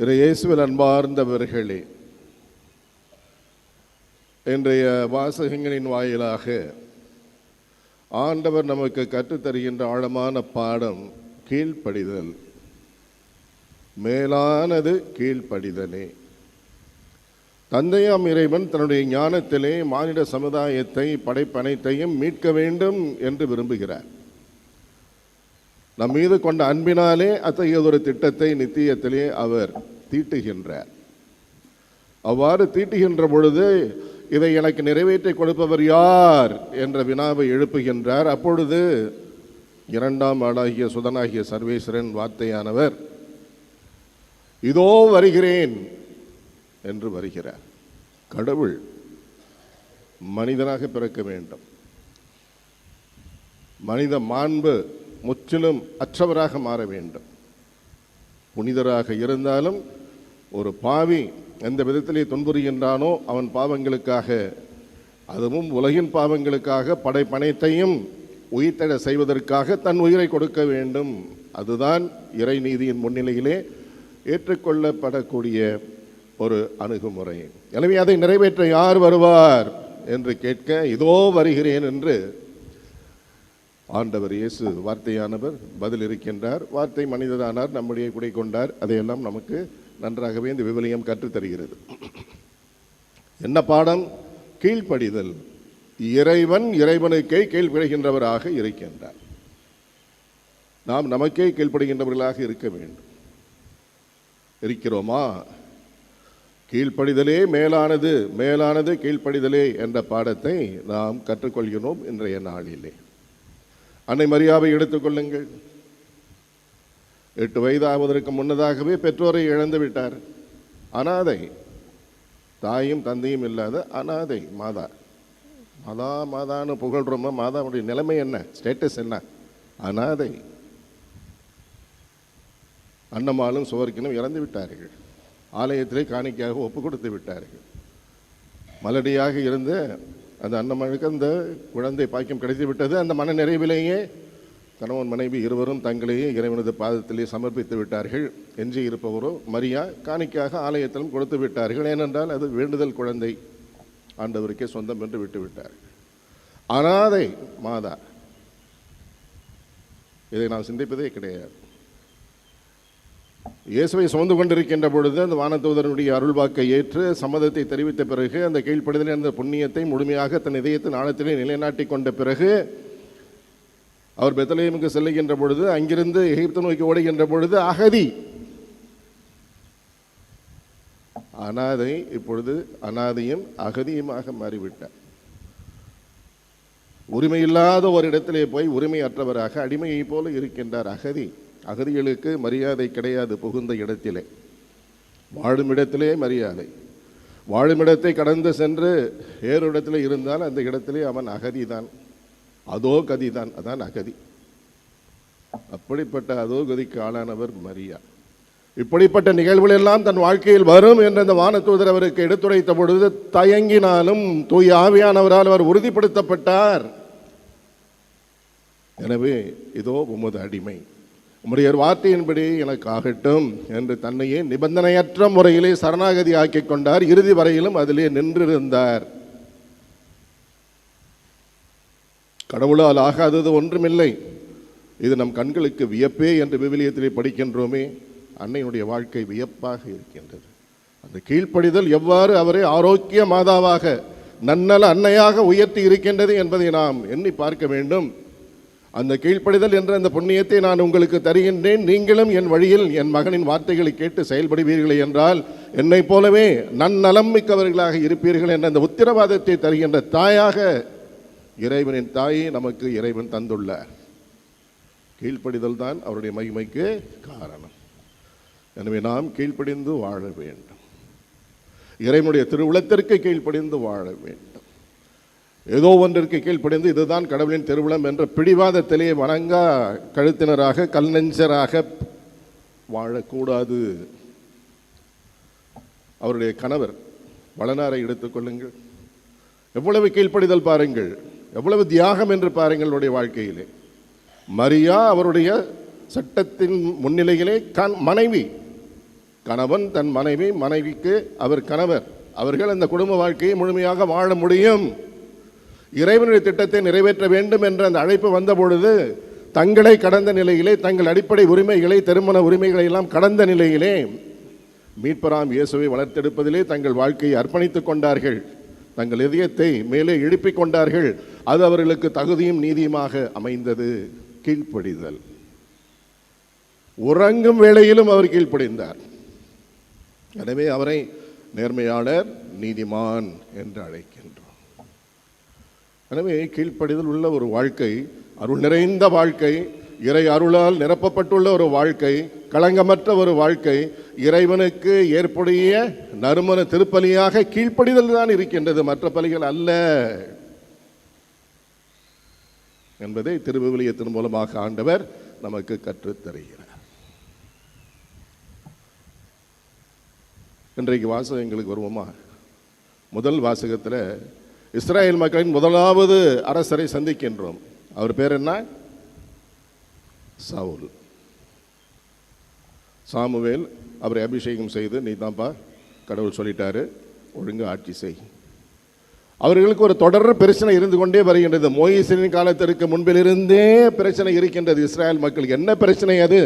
இயேசுவில் அன்பார்ந்தவர்களே, இன்றைய வாசகங்களின் வாயிலாக ஆண்டவர் நமக்கு கற்றுத்தருகின்ற ஆழமான பாடம் கீழ்ப்படிதல். மேலானது கீழ்ப்படிதலே. தந்தையாம் இறைவன் தன்னுடைய ஞானத்திலே மானிட சமுதாயத்தை படைப்பனைத்தையும் மீட்க வேண்டும் என்று விரும்புகிறார். நம் மீது கொண்ட அன்பினாலே அத்தகையதொரு திட்டத்தை நித்தியத்திலே அவர் தீட்டுகின்றார். அவ்வாறு தீட்டுகின்ற பொழுது இதை எனக்கு நிறைவேற்றி கொடுப்பவர் யார் என்ற வினாவை எழுப்புகின்றார். அப்பொழுது இரண்டாம் ஆளாகிய சுதனாகிய சர்வேஸ்வரன் வார்த்தையானவர் இதோ வருகிறேன் என்று வருகிறார். கடவுள் மனிதனாக பிறக்க வேண்டும். மனித மாண்பு முற்றிலும் அற்றவராக மாற வேண்டும். புனிதராக இருந்தாலும் ஒரு பாவி எந்த விதத்திலே துன்புறுகின்றானோ அவன் பாவங்களுக்காக, அதுவும் உலகின் பாவங்களுக்காக படைப்பனைத்தையும் உயிர்த்தெழ செய்வதற்காக தன் உயிரை கொடுக்க வேண்டும். அதுதான் இறை நீதியின் முன்னிலையிலே ஏற்றுக்கொள்ளப்படக்கூடிய ஒரு அணுகுமுறை. எனவே அதை நிறைவேற்ற யார் வருவார் என்று கேட்க இதோ வருகிறேன் என்று ஆண்டவர் இயேசு வார்த்தையானவர் பதில் இருக்கின்றார். வார்த்தை மனிதரானார், நம்முடைய குடை கொண்டார். அதையெல்லாம் நமக்கு நன்றாகவே இந்த விவிலியம் கற்றுத்தருகிறது. என்ன பாடம்? கீழ்ப்படிதல். இறைவன் இறைவனுக்கே கீழ்ப்படிகின்றவராக இருக்கின்றார். நாம் நமக்கே கீழ்ப்படுகின்றவர்களாக இருக்க வேண்டும். இருக்கிறோமா? கீழ்ப்படிதலே மேலானது, மேலானது கீழ்ப்படிதலே என்ற பாடத்தை நாம் கற்றுக்கொள்கிறோம் இன்றைய நாளிலே. அன்னை மரியாவை எடுத்துக்கொள்ளுங்கள். 8 வயதாவதற்கு முன்னதாகவே பெற்றோரை இழந்து விட்டார். அனாதை, தாயும் தந்தையும் இல்லாத அனாதை மாதா. மாதான்னு புகழ்றோமா? மாதாவுடைய நிலைமை என்ன, ஸ்டேட்டஸ் என்ன? அனாதை. அன்னமாலும் சுவர்க்கினும் இறந்து விட்டார்கள். ஆலயத்திலே காணிக்கையாக ஒப்பு கொடுத்து விட்டார்கள். மலடியாக இருந்த அந்த அன்னமனுக்கு அந்த குழந்தை பாக்கியம் கிடைத்து விட்டது. அந்த மன நிறைவிலேயே கணவன் மனைவி இருவரும் தங்களையே இறைவனது பாதத்திலே சமர்ப்பித்து விட்டார்கள். எஞ்சி இருப்பவரோ மரியா காணிக்கையாக ஆலயத்திலும் கொடுத்து விட்டார்கள். ஏனென்றால் அது வேண்டுதல் குழந்தை, ஆண்டவருக்கே சொந்தம் என்று விட்டு விட்டார்கள். அனாதை மாதா. இதை நான் சிந்திப்பதே கிடையாது. இயேசுவை சுமந்து கொண்டிருக்கின்ற பொழுது அந்த வானதூதருடைய அருள்வாக்கை ஏற்று சம்மதத்தை தெரிவித்த பிறகு அந்த கீழ்ப்படிதல் என்ற புண்ணியத்தை முழுமையாக தன் இதயத்தின் ஆழத்திலே நிலைநாட்டி கொண்ட பிறகு அவர் பெத்லகேமுக்கு செல்லுகின்ற பொழுது, அங்கிருந்து எகிப்து நோக்கி ஓடுகின்ற பொழுது அகதி, அனாதை. இப்பொழுது அனாதையும் அகதியுமாக மாறிவிட்டார். உரிமை இல்லாத ஒரு இடத்திலே போய் உரிமையற்றவராக அடிமையை போல இருக்கின்றார். அகதி. அகதிகளுக்கு மரியாதை கிடையாது. புகுந்த இடத்திலே, வாழும் இடத்திலே மரியாதை. வாழும் இடத்தை கடந்து சென்று வேறு இடத்திலே இருந்தால் அந்த இடத்திலே அவன் அகதிதான், அதோ கதிதான். அதான் அகதி. அப்படிப்பட்ட அதோ கதிக்கு ஆளானவர் மரியா. இப்படிப்பட்ட நிகழ்வுகள் எல்லாம் தன் வாழ்க்கையில் வரும் என்று அந்த வானதூதர் அவருக்கு எடுத்துரைத்த பொழுது தயங்கினாலும் தூய ஆவியானவரால் அவர் உறுதிப்படுத்தப்பட்டார். எனவே இதோ உமது அடிமை, உம்முடைய வார்த்தையின்படி எனக்கு ஆகட்டும் என்று தன்னையே நிபந்தனையற்ற முறையிலே சரணாகதி ஆக்கிக் கொண்டார். இறுதி வரையிலும் அதிலே நின்றிருந்தார். கடவுளால் ஆகாதது ஒன்றுமில்லை. இது நம் கண்களுக்கு வியப்பே என்று விவிலியத்திலே படிக்கின்றோமே. அன்னையினுடைய வாழ்க்கை வியப்பாக இருக்கின்றது. அந்த கீழ்ப்படிதல் எவ்வாறு அவரை ஆரோக்கிய மாதாவாக, நன்னல அன்னையாக உயர்த்தி இருக்கின்றது என்பதை நாம் எண்ணி பார்க்க வேண்டும். அந்த கீழ்ப்படிதல் என்ற அந்த புண்ணியத்தை நான் உங்களுக்கு தருகின்றேன். நீங்களும் என் வழியில் என் மகனின் வார்த்தைகளை கேட்டு செயல்படுவீர்களே என்றால் என்னை போலவே நன்னலம் மிக்கவர்களாக இருப்பீர்கள் என்ற அந்த உத்திரவாதத்தை தருகின்ற தாயாக இறைவனின் தாயை நமக்கு இறைவன் தந்துள்ளார். கீழ்ப்படிதல் தான் அவருடைய மகிமைக்கு காரணம். எனவே நாம் கீழ்ப்படிந்து வாழ வேண்டும். இறைவனுடைய திருவுளத்திற்கு கீழ்ப்படிந்து வாழ வேண்டும். ஏதோ ஒன்றிற்கு கீழ்ப்படிந்து இதுதான் கடவுளின் திருவுளம் என்ற பிடிவாதத்திலே வணங்கா கழுத்தினராக கல் நெஞ்சராக வாழக்கூடாது. அவருடைய கணவர் வளனாரை எடுத்துக்கொள்ளுங்கள். எவ்வளவு கீழ்ப்படிதல் பாருங்கள், எவ்வளவு தியாகம் என்று பாருங்கள் அவருடைய வாழ்க்கையிலே. மரியா அவருடைய சட்டத்தின் முன்னிலையிலே மனைவி, கணவன் தன் மனைவி, மனைவிக்கு அவர் கணவர், அவர்கள் அந்த குடும்ப வாழ்க்கையை முழுமையாக வாழ முடியும். இறைவனுடைய திட்டத்தை நிறைவேற்ற வேண்டும் என்ற அந்த அழைப்பு வந்த பொழுது தங்களை கடந்த நிலையிலே, தங்கள் அடிப்படை உரிமைகளை, திருமண உரிமைகளை எல்லாம் கடந்த நிலையிலே மீட்பராம் இயேசுவை வளர்த்தெடுப்பதிலே தங்கள் வாழ்க்கையை அர்ப்பணித்துக் கொண்டார்கள். தங்கள் இதயத்தை மேலே எழுப்பிக் கொண்டார்கள். அது அவர்களுக்கு தகுதியும் நீதியுமாக அமைந்தது. கீழ்ப்படிதல். உறங்கும் வேளையிலும் அவர் கீழ்ப்படிந்தார். எனவே அவரை நேர்மையாளர், நீதிமான் என்று அழைக்கின்றோம். எனவே கீழ்ப்படிதல் உள்ள ஒரு வாழ்க்கை, அருள் நிறைந்த வாழ்க்கை, இறை அருளால் நிரப்பப்பட்டுள்ள ஒரு வாழ்க்கை, களங்கமற்ற ஒரு வாழ்க்கை, இறைவனுக்கு ஏற்புடைய நறுமண திருப்பலியாக கீழ்ப்படிதல் தான் இருக்கின்றது, மற்ற பலிகள் அல்ல என்பதை திருவிவிலியத்தின் மூலமாக ஆண்டவர் நமக்கு கற்றுத் தருகிறார். இன்றைக்கு வாசகங்களுக்கு வருவோமா? முதல் வாசகத்தில் இஸ்ராயேல் மக்களின் முதலாவது அரசரை சந்திக்கின்றோம். அவர் பேர் என்ன? சவுல். சாமுவேல் அவரை அபிஷேகம் செய்து, நீ தான்ப்பா கடவுள் சொல்லிட்டாரு, ஒழுங்கு ஆட்சி செய். அவர்களுக்கு ஒரு தொடர் பிரச்சனை இருந்து கொண்டே வருகின்றது. மோயிசின் காலத்திற்கு முன்பிலிருந்தே பிரச்சனை இருக்கின்றது இஸ்ராயேல் மக்களுக்கு. என்ன பிரச்சனை அது?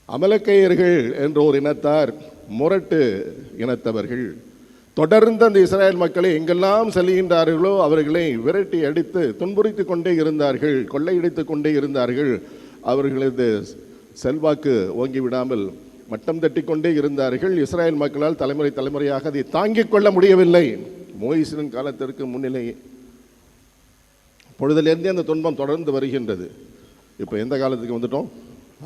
அமலக்கையர்கள் என்ற ஒரு இனத்தார், முரட்டு இனத்தவர்கள், தொடர்ந்து அந்த இஸ்ராயேல் மக்களை எங்கெல்லாம் செல்கின்றார்களோ அவர்களை விரட்டி அடித்து துன்புறுத்தி கொண்டே இருந்தார்கள், கொள்ளையடித்து கொண்டே இருந்தார்கள். அவர்களது செல்வாக்கு ஓங்கி விடாமல் மட்டம் தட்டி கொண்டே இருந்தார்கள். இஸ்ராயேல் மக்களால் தலைமுறை தலைமுறையாக அதை தாங்கிக் கொள்ள முடியவில்லை. மோயிசின் காலத்திற்கு முன்னிலை பொழுதிலிருந்தே அந்த துன்பம் தொடர்ந்து வருகின்றது. இப்போ எந்த காலத்துக்கு வந்துட்டோம்?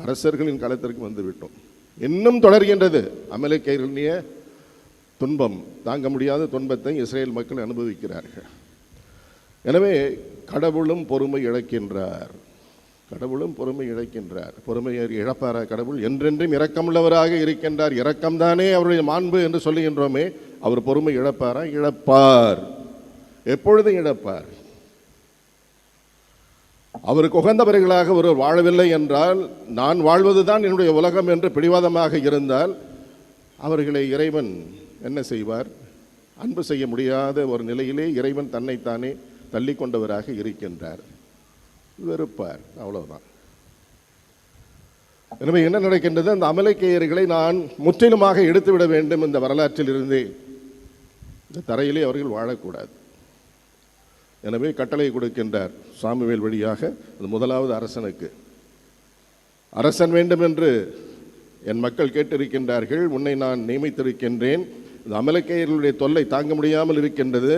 அரசர்களின் காலத்திற்கு வந்து விட்டோம். இன்னும் தொடர்கின்றது. அமலேக்கியர்களுடைய துன்பம், தாங்க முடியாத துன்பத்தை இஸ்ரேல் மக்கள் அனுபவிக்கிறார்கள். எனவே கடவுளும் பொறுமை இழக்கின்றார். கடவுளும் பொறுமை இழக்கின்றார். பொறுமையை இழப்பாரா கடவுள்? என்றென்றும் இரக்கமுள்ளவராக இருக்கின்றார். இரக்கம்தானே அவருடைய மாண்பு என்று சொல்லுகின்றோமே. அவர் பொறுமை இழப்பாரா? இழப்பார். எப்பொழுதும் இழப்பார். அவருக்கு உகந்தவர்களாக ஒருவர் வாழவில்லை என்றால், நான் வாழ்வதுதான் என்னுடைய உலகம் என்று பிடிவாதமாக இருந்தால், அவர்களை இறைவன் என்ன செய்வார்? அன்பு செய்ய முடியாத ஒரு நிலையிலே இறைவன் தன்னைத்தானே தள்ளி கொண்டவராக இருக்கின்றார். வெறுப்பார். அவ்வளவுதான். எனவே என்ன நடக்கின்றது? அந்த அமலேக்கியர்களை நான் முற்றிலுமாக எடுத்துவிட வேண்டும். இந்த வரலாற்றில் இருந்தே இந்த தரையிலே அவர்கள் வாழக்கூடாது. எனவே கட்டளை கொடுக்கின்றார் சாமுவேல் வழியாக. அது முதலாவது அரசனுக்கு. அரசன் வேண்டும் என்று என் மக்கள் கேட்டிருக்கின்றார்கள். உன்னை நான் நியமித்திருக்கின்றேன். இந்த அமலேக்கியர்களுடைய தொல்லை தாங்க முடியாமல் இருக்கின்றது.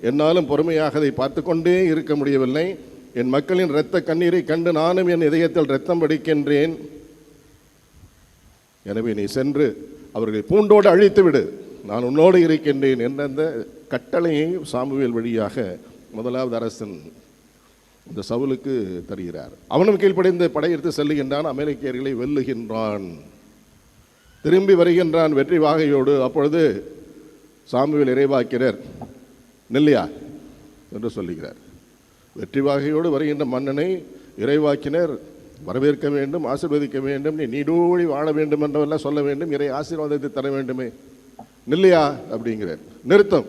என்னாலும் பொறுமையாக அதை பார்த்து கொண்டே இருக்க முடியவில்லை. என் மக்களின் இரத்த கண்ணீரை கண்டு நானும் என் இதயத்தில் இரத்தம் வடிக்கின்றேன். எனவே நீ சென்று அவர்களை பூண்டோடு அழித்து விடு, நான் உன்னோடு இருக்கின்றேன் என்ற அந்த கட்டளையை சாமுவேல் வழியாக முதலாவது அரசன் இந்த சவுலுக்கு தருகிறார். அவனும் கீழ்ப்படிந்து படையெடுத்து செல்லுகின்றான். அமலேக்கியர்களை வெல்லுகின்றான். திரும்பி வருகின்றான் வெற்றி வாகையோடு. அப்பொழுது சாமுவேல் இறைவாக்கினர் நில்லையா என்று சொல்லுகிறார். வெற்றி வாகையோடு வருகின்ற மன்னனை இறைவாக்கினர் வரவேற்க வேண்டும், ஆசீர்வதிக்க வேண்டும், நீ நீடூழி வாழ வேண்டும் என்றெல்லாம் சொல்ல வேண்டும், இறை ஆசீர்வாதத்தை தர வேண்டுமே, நில்லையா அப்படிங்கிறார். நிறுத்தம்.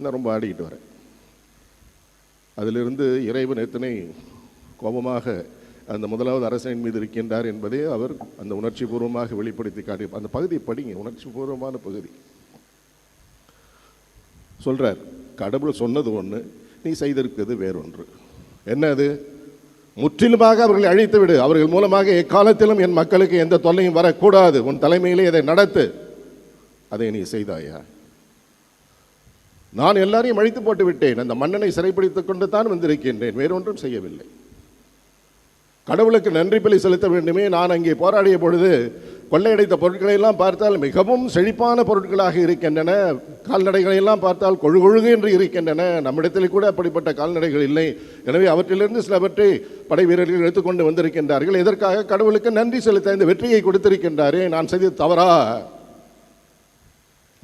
நான் ரொம்ப ஆடிக்கிட்டு வரேன். அதிலிருந்து இறைவன் எத்தனை கோபமாக அந்த முதலாவது அரசனின் மீது இருக்கின்றார் என்பதை அவர் அந்த உணர்ச்சி பூர்வமாக வெளிப்படுத்தி காட்டி, அந்த பகுதியை படிங்க, உணர்ச்சி பூர்வமான பகுதி. சொல்றார், கடவுள் சொன்னது ஒன்று, நீ செய்திருக்கிறது வேறொன்று. என்ன அது? முற்றிலுமாக அவர்களை அழித்து விடு. அவர்கள் மூலமாக எக்காலத்திலும் என் மக்களுக்கு எந்த தொல்லையும் வரக்கூடாது. உன் தலைமையிலே இதை நடத்து. அதை நீ செய்தாயா? நான் எல்லாரையும் அழித்து போட்டு விட்டேன். அந்த மன்னனை சிறைப்பிடித்துக் கொண்டு தான் வந்திருக்கின்றேன். வேறொன்றும் செய்யவில்லை. கடவுளுக்கு நன்றி பலி செலுத்த வேண்டுமே. நான் அங்கே போராடிய பொழுது கொள்ளையடைத்த பொருட்களை எல்லாம் பார்த்தால் மிகவும் செழிப்பான பொருட்களாக இருக்கின்றன. கால்நடைகளை எல்லாம் பார்த்தால் கொழுகொழுகு என்று இருக்கின்றன. நம்மிடத்தில் கூட அப்படிப்பட்ட கால்நடைகள் இல்லை. எனவே அவற்றிலிருந்து சிலவற்றை படை வீரர்கள் எடுத்துக்கொண்டு வந்திருக்கின்றார்கள். இதற்காக கடவுளுக்கு நன்றி செலுத்த இந்த வெற்றியை கொடுத்திருக்கின்றாரே, நான் செய்தது தவறா?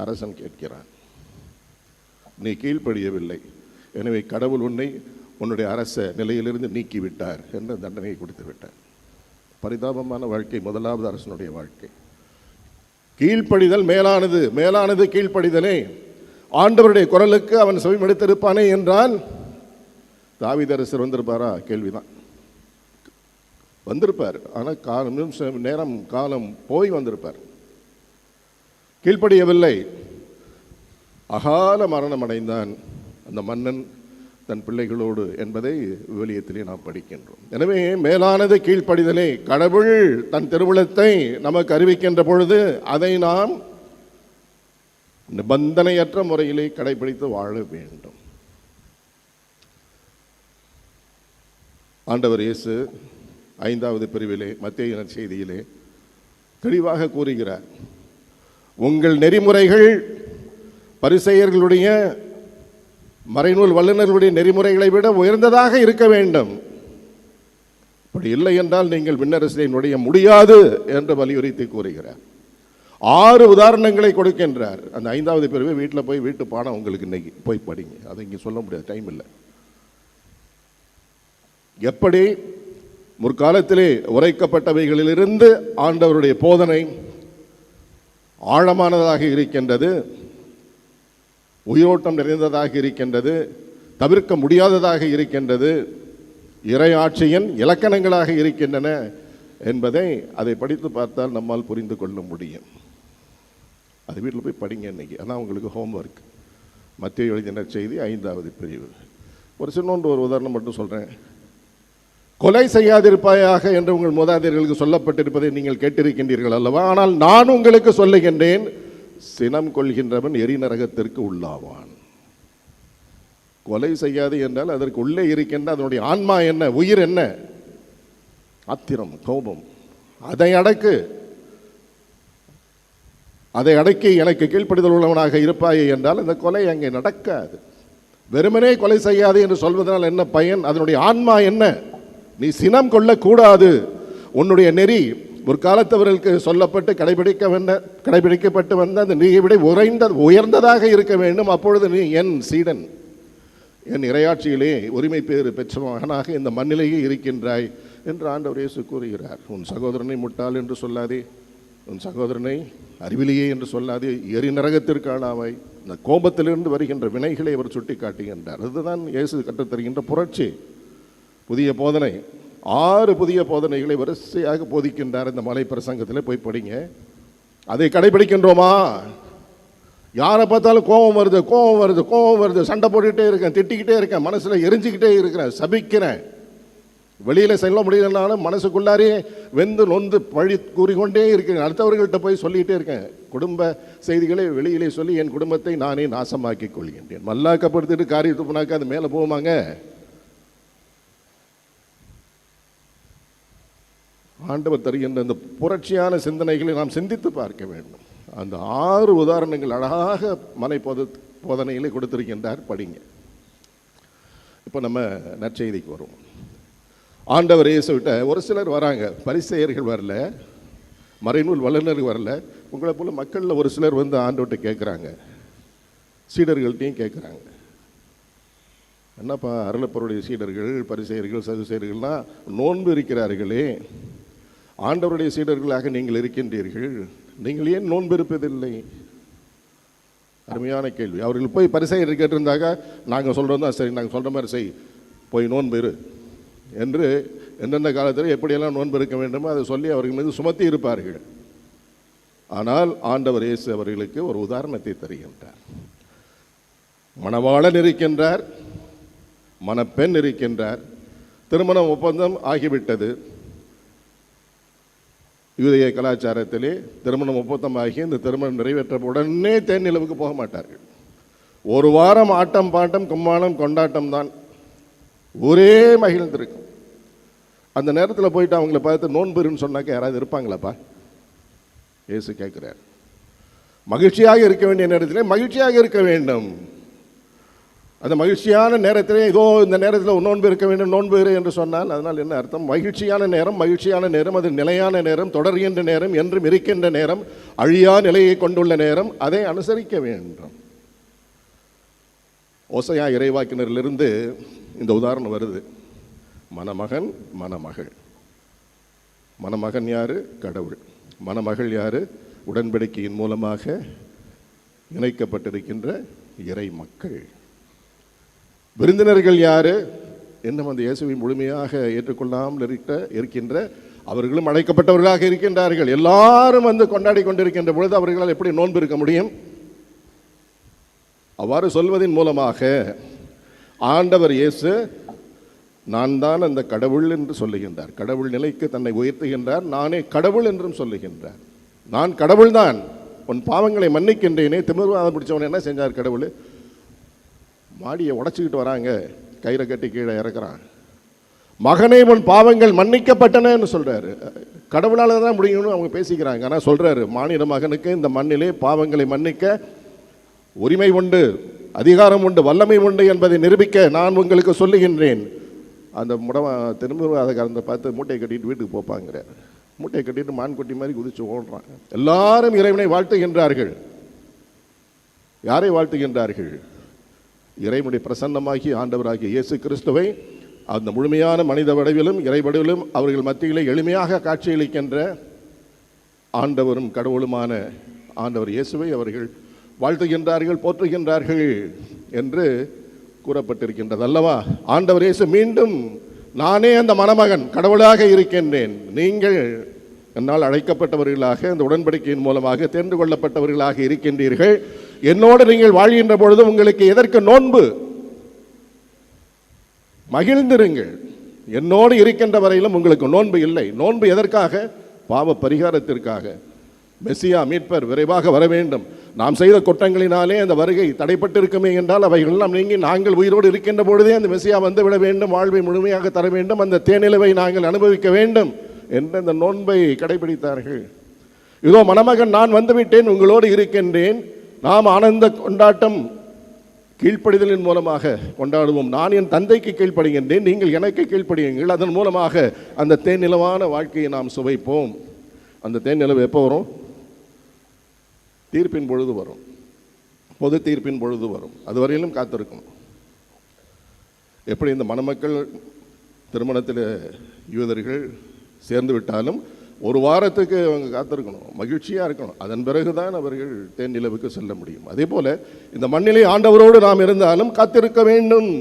அரசன் கேட்கிறான். நீ கீழ்ப்படியவில்லை, எனவே கடவுள் உன்னை உன்னுடைய அரச நிலையிலிருந்து நீக்கிவிட்டார் என்ற தண்டனையை கொடுத்து விட்டார். பரிதாபமான வாழ்க்கை முதலாவது அரசனுடைய வாழ்க்கை. கீழ்ப்படிதல் மேலானது, மேலானது கீழ்ப்படிதலே. ஆண்டவருடைய குரலுக்கு அவன் செவிமடுத்திருப்பானே என்றால் தாவீது அரசர் வந்திருப்பாரா? கேள்விதான். வந்திருப்பார், ஆனால் நிமிஷம் நேரம் காலம் போய் வந்திருப்பார். கீழ்ப்படியவில்லை, அகால மரணம் அடைந்தான் அந்த மன்னன் தன் பிள்ளைகளோடு என்பதை விவிலியத்திலே நாம் படிக்கின்றோம். எனவே மேலானது கீழ்ப்படிதலே. கடவுள் தன் திருவுளத்தை நமக்கு அறிவிக்கின்ற பொழுது அதை நாம் நிபந்தனையற்ற முறையிலே கடைபிடித்து வாழ வேண்டும். ஆண்டவர் இயேசு 5வது பிரிவிலே மத்தேயு நற்செய்தியிலே தெளிவாக கூறுகிறார், உங்கள் நெறிமுறைகள் பரிசேயர்களுடைய மறைநூல் வல்லுநர்களுடைய நெறிமுறைகளை விட உயர்ந்ததாக இருக்க வேண்டும். அப்படி இல்லை என்றால் நீங்கள் விண்ணரசிலே நுழைய முடியாது என்று வலியுறுத்தி கூறுகிறார். 6 உதாரணங்களை கொடுக்கின்றார். அந்த 5வது பிரிவு வீட்டில் போய் வீட்டு பாடம் உங்களுக்கு இன்னைக்கு போய் படிங்க, அதை இங்கே சொல்ல முடியாது, டைம் இல்லை. எப்படி முற்காலத்திலே உரைக்கப்பட்டவைகளிலிருந்து ஆண்டவருடைய போதனை ஆழமானதாக இருக்கின்றது, உயிரோட்டம் நிறைந்ததாக இருக்கின்றது, தவிர்க்க முடியாததாக இருக்கின்றது, இறை ஆட்சியின் இலக்கணங்களாக இருக்கின்றன என்பதை அதை படித்து பார்த்தால் நம்மால் புரிந்து கொள்ள முடியும். அது வீட்டில் போய் படிங்க இன்னைக்கு, அதான் உங்களுக்கு ஹோம்ஒர்க். மத்தேயு எழுதிய நற்செய்தி 5வது பிரிவு. ஒரு உதாரணம் மட்டும் சொல்கிறேன். கொலை செய்யாதிருப்பாயாக என்று உங்கள் மூதாதையர்களுக்கு சொல்லப்பட்டிருப்பதை நீங்கள் கேட்டிருக்கின்றீர்கள் அல்லவா? ஆனால் நான் உங்களுக்கு சொல்லுகின்றேன், சினம் கொள்கின்றவன் எரி நரகத்திற்கு உள்ளாவான். கொலை செய்யாது என்றால் அதற்கு உள்ளே இருக்கின்ற அதனுடைய ஆன்மா என்ன, உயிர் என்ன? ஆத்திரம், கோபம். அதை அடக்கு, அதை அடக்கி எனக்கு கீழ்ப்படிதல் உள்ளவனாக இருப்பாயே என்றால் இந்த கொலை அங்கே நடக்காது. வெறுமனே கொலை செய்யாது என்று சொல்வதனால் என்ன பயன்? அதனுடைய ஆன்மா என்ன? நீ சினம் கொள்ளக்கூடாது. உன்னுடைய நெறி முற்காலத்தவர்களுக்கு சொல்லப்பட்டு கடைபிடிக்கப்பட்டு வந்த அந்த நெறியை விட உயர்ந்ததாக இருக்க வேண்டும். அப்பொழுது நீ என் சீடன், என் இறையாட்சியிலே உரிமை பேறு பெற்ற மகனாக இந்த மண்ணிலேயே இருக்கின்றாய் என்று ஆண்டவர் இயேசு கூறுகிறார். உன் சகோதரனை முட்டாள் என்று சொல்லாதே, உன் சகோதரனை அறிவிலேயே என்று சொல்லாதே, எரி நரகத்திற்கு ஆளாவாய். இந்த கோபத்திலிருந்து வருகின்ற வினைகளை அவர் சுட்டி காட்டுகின்றார். அதுதான் இயேசு கற்றுத்தருகின்ற புரட்சி, புதிய போதனை. 6 புதிய போதனைகளை வரிசையாக போதிக்கின்றார். இந்த மலை பிரசங்கத்தில் போய் படிங்க. அதை கடைபிடிக்கின்றோமா? யாரை பார்த்தாலும் கோபம் வருது, கோபம் வருது, கோபம் வருது, சண்டை போட்டுக்கிட்டே இருக்கேன், திட்டிக்கிட்டே இருக்கேன், மனசில் எரிஞ்சிக்கிட்டே இருக்கிறேன், சபிக்கிறேன். வெளியில் செல்ல முடியலனாலும் மனசுக்குள்ளாரே வெந்து நொந்து பழி கூறிக்கொண்டே இருக்கேன். அடுத்தவர்கள்ட்ட போய் சொல்லிகிட்டே இருக்கேன். குடும்ப செய்திகளை வெளியிலே சொல்லி என் குடும்பத்தை நானே நாசமாக்கி கொள்கின்றேன். மல்லாக்கப்படுத்திட்டு காரியத்தை போனாக்கா அது மேலே போகுமாங்க? ஆண்டவர் தருகின்ற இந்த புரட்சியான சிந்தனைகளை நாம் சிந்தித்து பார்க்க வேண்டும். அந்த 6 உதாரணங்கள் அழகாக மலை போதனைகளை கொடுத்திருக்கின்றார், படிங்க. இப்போ நம்ம நற்செய்திக்கு வருவோம். ஆண்டவர் இயேசுவிட்ட ஒரு சிலர் வராங்க, பரிசேயர்கள் வரல, மறைநூல் வல்லுநர்கள் வரல. உங்களை போல மக்களில் ஒரு சிலர் வந்து ஆண்டவர்கிட்ட கேட்குறாங்க, சீடர்கள்ட்டையும் கேட்குறாங்க. என்னப்பா அருளப்பருடைய சீடர்கள், பரிசேயர்கள், சதுசேயர்கள்லாம் நோன்பு இருக்கிறார்களே, ஆண்டவருடைய சீடர்களாக நீங்கள் இருக்கின்றீர்கள், நீங்கள் ஏன் நோன்பு இருப்பதில்லை? அருமையான கேள்வி. அவர்கள் போய் பரிசேயர் கேட்டிருந்தாங்க, நாங்கள் சொல்கிறோம் தான் சரி, நாங்கள் சொல்கிற மாதிரி செய், போய் நோன்பு இரு என்று எந்தெந்த காலத்தில் எப்படியெல்லாம் நோன்பு இருக்க வேண்டுமோ அதை சொல்லி அவர்கள் மீது சுமத்தி இருப்பார்கள். ஆனால் ஆண்டவர் இயேசு அவர்களுக்கு ஒரு உதாரணத்தை தருகின்றார். மணவாளன் இருக்கின்றார், மணப்பெண் இருக்கின்றார், திருமண ஒப்பந்தம் ஆகிவிட்டது. யூதேய கலாச்சாரத்திலே திருமணம் ஒப்பந்தம் ஆகி இந்த திருமணம் நிறைவேற்ற உடனே தேனிலவுக்கு போக மாட்டார்கள். ஒரு வாரம் ஆட்டம் பாட்டம் கும்மாளம் கொண்டாட்டம் தான், ஒரே மகிழ்ந்திருக்கும். அந்த நேரத்தில் போயிட்டு அவங்கள பார்த்து நோன்புன்னு சொன்னாக்க யாராவது இருப்பாங்களாப்பா? இயேசு கேட்குறார். மகிழ்ச்சியாக இருக்க வேண்டிய நேரத்திலே மகிழ்ச்சியாக இருக்க வேண்டும். அந்த மகிழ்ச்சியான நேரத்திலே இதோ இந்த நேரத்தில் நோன்பு இருக்க வேண்டும், நோன்பு என்று சொன்னால் அதனால் என்ன அர்த்தம்? மகிழ்ச்சியான நேரம், மகிழ்ச்சியான நேரம், அது நிலையான நேரம், தொடர்கின்ற நேரம், என்றும் இருக்கின்ற நேரம், அழியா நிலையை கொண்டுள்ள நேரம், அதை அனுசரிக்க வேண்டும். ஓசையா இறைவாக்கினரிலிருந்து இந்த உதாரணம் வருது. மணமகன், மணமகள். மணமகன் யாரு? கடவுள். மணமகள் யாரு? உடன்படிக்கையின் மூலமாக இணைக்கப்பட்டிருக்கின்ற இறை மக்கள். விருந்தினர்கள் யாரு? இன்னும் அந்த இயேசுவை முழுமையாக ஏற்றுக்கொள்ளாமல் இருக்கின்ற அவர்களும் அழைக்கப்பட்டவர்களாக இருக்கின்றார்கள். எல்லாரும் வந்து கொண்டாடி கொண்டிருக்கின்ற பொழுது அவர்களால் எப்படி நோன்பு இருக்க முடியும்? அவ்வாறு சொல்வதன் மூலமாக ஆண்டவர் இயேசு நான் தான் அந்த கடவுள் என்று சொல்லுகின்றார். கடவுள் நிலைக்கு தன்னை உயர்த்துகின்றார். நானே கடவுள் என்றும் சொல்லுகின்றார். நான் கடவுள்தான், உன் பாவங்களை மன்னிக்கின்றேனே. திமிர்வாதம் பிடிச்சவன் என்ன செஞ்சார் கடவுள்? மாடியை உடைச்சிக்கிட்டு வராங்க, கயிறை கட்டி கீழே இறக்குறான். மகனே உன் பாவங்கள் மன்னிக்கப்பட்டனன்னு சொல்றாரு. கடவுளால் தான் முடியும்னு அவங்க பேசிக்கிறாங்க. ஆனால் சொல்றாரு, மானிட மகனுக்கு இந்த மண்ணிலே பாவங்களை மன்னிக்க உரிமை உண்டு, அதிகாரம் உண்டு, வல்லமை உண்டு என்பதை நிரூபிக்க நான் உங்களுக்கு சொல்லுகின்றேன். அந்த திரும்ப அதை பார்த்து மூட்டையை கட்டிட்டு வீட்டுக்கு போப்பாங்கிறார். மூட்டையை கட்டிட்டு மான்குட்டி மாதிரி குதிச்சு ஓடுறாங்க. எல்லாரும் இறைவனை வாழ்த்துகின்றார்கள். யாரை வாழ்த்துகின்றார்கள்? இறைவனுடைய பிரசன்னமாகி ஆண்டவராகிய இயேசு கிறிஸ்துவை அந்த முழுமையான மனித வடிவிலும் இறை வடிவிலும் அவர்கள் மத்தியிலே எளிமையாக காட்சியளிக்கின்ற ஆண்டவரும் கடவுளுமான ஆண்டவர் இயேசுவை அவர்கள் வாழ்த்துகின்றார்கள், போற்றுகின்றார்கள் என்று கூறப்பட்டிருக்கின்றது அல்லவா? ஆண்டவர் இயேசு மீண்டும் நானே அந்த மணமகன், கடவுளாக இருக்கின்றேன், நீங்கள் என்னால் அழைக்கப்பட்டவர்களாக இந்த உடன்படிக்கையின் மூலமாக தெரிந்து கொள்ளப்பட்டவர்களாக இருக்கின்றீர்கள். என்னோடு நீங்கள் வாழ்கின்ற பொழுது உங்களுக்கு எதற்கு நோன்பு? மகிழ்ந்திருங்கள். என்னோடு இருக்கின்ற வரையிலும் உங்களுக்கு நோன்பு இல்லை. நோன்பு எதற்காக? பாவ பரிகாரத்திற்காக. மெசியா மீட்பர் விரைவாக வர வேண்டும். நாம் செய்த குற்றங்களினாலே அந்த வருகை தடைப்பட்டிருக்குமே என்றால் அவைகளெல்லாம் நீங்கி நாங்கள் உயிரோடு இருக்கின்ற பொழுதே அந்த மெசியா வந்துவிட வேண்டும், வாழ்வை முழுமையாக தர வேண்டும், அந்த தேனிலவை நாங்கள் அனுபவிக்க வேண்டும் என்ற அந்த நோன்பை கடைபிடித்தார்கள். இதோ மணமகன் நான் வந்துவிட்டேன், உங்களோடு இருக்கின்றேன், நாம் ஆனந்த கொண்டாட்டம் கீழ்ப்படிதலின் மூலமாக கொண்டாடுவோம். நான் என் தந்தைக்கு கீழ்ப்படுகின்றேன், நீங்கள் எனக்கு கீழ்ப்படியுங்கள். அதன் மூலமாக அந்த தேனிலவான வாழ்க்கையை நாம் சுவைப்போம். அந்த தேனிலவு எப்போ வரும்? தீர்ப்பின் பொழுது வரும், பொது தீர்ப்பின் பொழுது வரும். அதுவரையிலும் காத்திருக்கும். எப்படி இந்த மணமக்கள் திருமணத்தில் யூதர்கள் சேர்ந்து விட்டாலும் ஒரு வாரத்துக்கு அவங்க காத்திருக்கணும், மகிழ்ச்சியாக இருக்கணும். அதன் பிறகுதான் அவர்கள் தேன் நிலவுக்கு செல்ல முடியும். அதே போல இந்த மண்ணிலே ஆண்டவரோடு நாம் இருந்தாலும் காத்திருக்க வேண்டும்.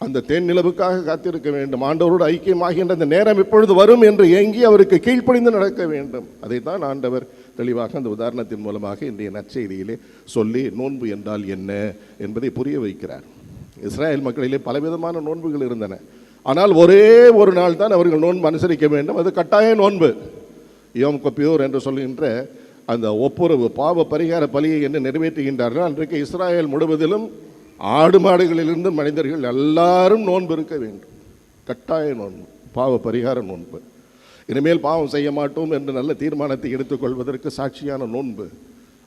அந்த தேன் நிலவுக்காக காத்திருக்க வேண்டும். ஆண்டவரோடு ஐக்கியமாகின்ற அந்த நேரம் இப்பொழுது வரும் என்று ஏங்கி அவருக்கு கீழ்ப்படிந்து நடக்க வேண்டும். அதைத்தான் ஆண்டவர் தெளிவாக அந்த உதாரணத்தின் மூலமாக இன்றைய நற்செய்தியிலே சொல்லி நோன்பு என்றால் என்ன என்பதை புரிய வைக்கிறார். இஸ்ராயல் மக்களிலே பலவிதமான நோன்புகள் இருந்தன. ஆனால் ஒரே ஒரு நாள் தான் அவர்கள் நோன்பு அனுசரிக்க வேண்டும். அது கட்டாய நோன்பு. யோம் கிப்பூர் என்று சொல்கின்ற அந்த ஒப்புரவு பாவ பரிகார பலியை என்ன நிறைவேற்றுகின்றார்கள். அன்றைக்கு இஸ்ராயல் முழுவதிலும் ஆடு மாடுகளிலிருந்து மனிதர்கள் எல்லாரும் நோன்பு இருக்க வேண்டும். கட்டாய நோன்பு, பாவ பரிகார நோன்பு. இனிமேல் பாவம் செய்ய மாட்டோம் என்று நல்ல தீர்மானத்தை எடுத்துக்கொள்வதற்கு சாட்சியான நோன்பு.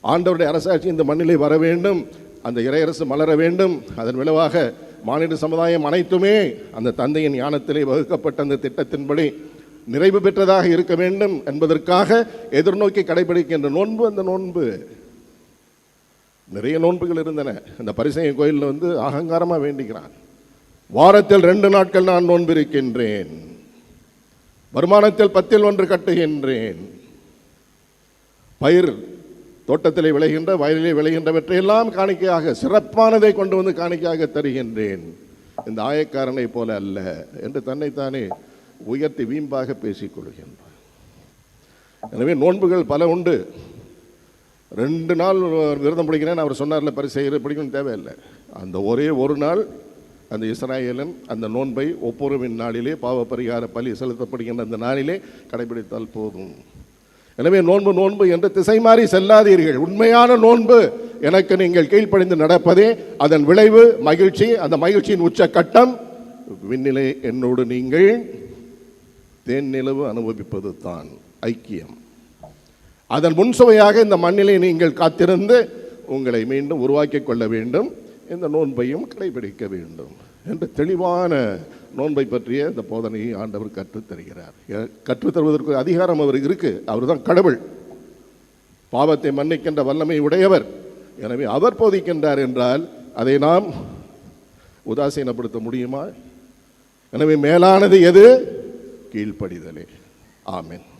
ஆண்டவருடைய அரசாட்சி இந்த மண்ணிலே வர வேண்டும், அந்த இறையரசு மலர வேண்டும். அதன் விளைவாக மாநில சமுதாயம் அனைத்துமே அந்த தந்தையின் ஞானத்திலே வகுக்கப்பட்ட அந்த திட்டத்தின்படி நிறைவு பெற்றதாக இருக்க வேண்டும் என்பதற்காக எதிர்நோக்கி கடைபிடிக்கின்ற நோன்பு அந்த நோன்பு. நிறைய நோன்புகள் இருந்தன. இந்த பரிசேயன் கோயிலில் அகங்காரமாக வேண்டிக்கிறான், வாரத்தில் 2 நாட்கள் நான் நோன்பு இருக்கின்றேன், வருமானத்தில் 10ல் 1 கட்டுகின்றேன், பயிர் தோட்டத்திலே விளைகின்ற வயலிலே விளைகின்றவற்றையெல்லாம் காணிக்கையாக சிறப்பானதை கொண்டு வந்து காணிக்கையாக தருகின்றேன், இந்த ஆயக்காரனை போல அல்ல என்று தன்னைத்தானே உயர்த்தி வீம்பாக பேசிக் கொள்கின்றார். எனவே நோன்புகள் பல உண்டு. 2 நாள் விரதம் பிடிக்கிறேன்னு அவர் சொன்னார்ல, பரிசேயர் பிடிக்கணும் தேவையில்லை. அந்த ஒரே ஒரு நாள் அந்த இஸ்ராயேலன் அந்த நோன்பை ஒப்புரவின் நாளிலே பாவ பரிகார பலி செலுத்தப்படுகின்ற அந்த நாளிலே கடைபிடித்தால் போதும். எனவே நோன்பு நோன்பு என்று திசை மாறி செல்லாதீர்கள். உண்மையான நோன்பு எனக்கு நீங்கள் கீழ்ப்படிந்து நடப்பதே அதன் விளைவு மகிழ்ச்சி. அந்த மகிழ்ச்சியின் உச்ச கட்டம் விண்ணிலே என்னோடு நீங்கள் தேன் நிலவு அனுபவிப்பது தான் ஐக்கியம். அதன் முன்சுவையாக இந்த மண்ணிலே நீங்கள் காத்திருந்து உங்களை மீண்டும் உருவாக்கி கொள்ள வேண்டும், இந்த நோன்பையும் கடைபிடிக்க வேண்டும் என்று தெளிவான நோன்பை பற்றிய இந்த போதனையை ஆண்டவர் கற்றுத்தருகிறார். கற்றுத்தருவதற்கு அதிகாரம் அவருக்கு இருக்கு. அவர் தான் கடவுள், பாவத்தை மன்னிக்கின்ற வல்லமை உடையவர். எனவே அவர் போதிக்கின்றார் என்றால் அதை நாம் உதாசீனப்படுத்த முடியுமா? எனவே மேலானது எது? கீழ்ப்படிதலே. ஆமென்.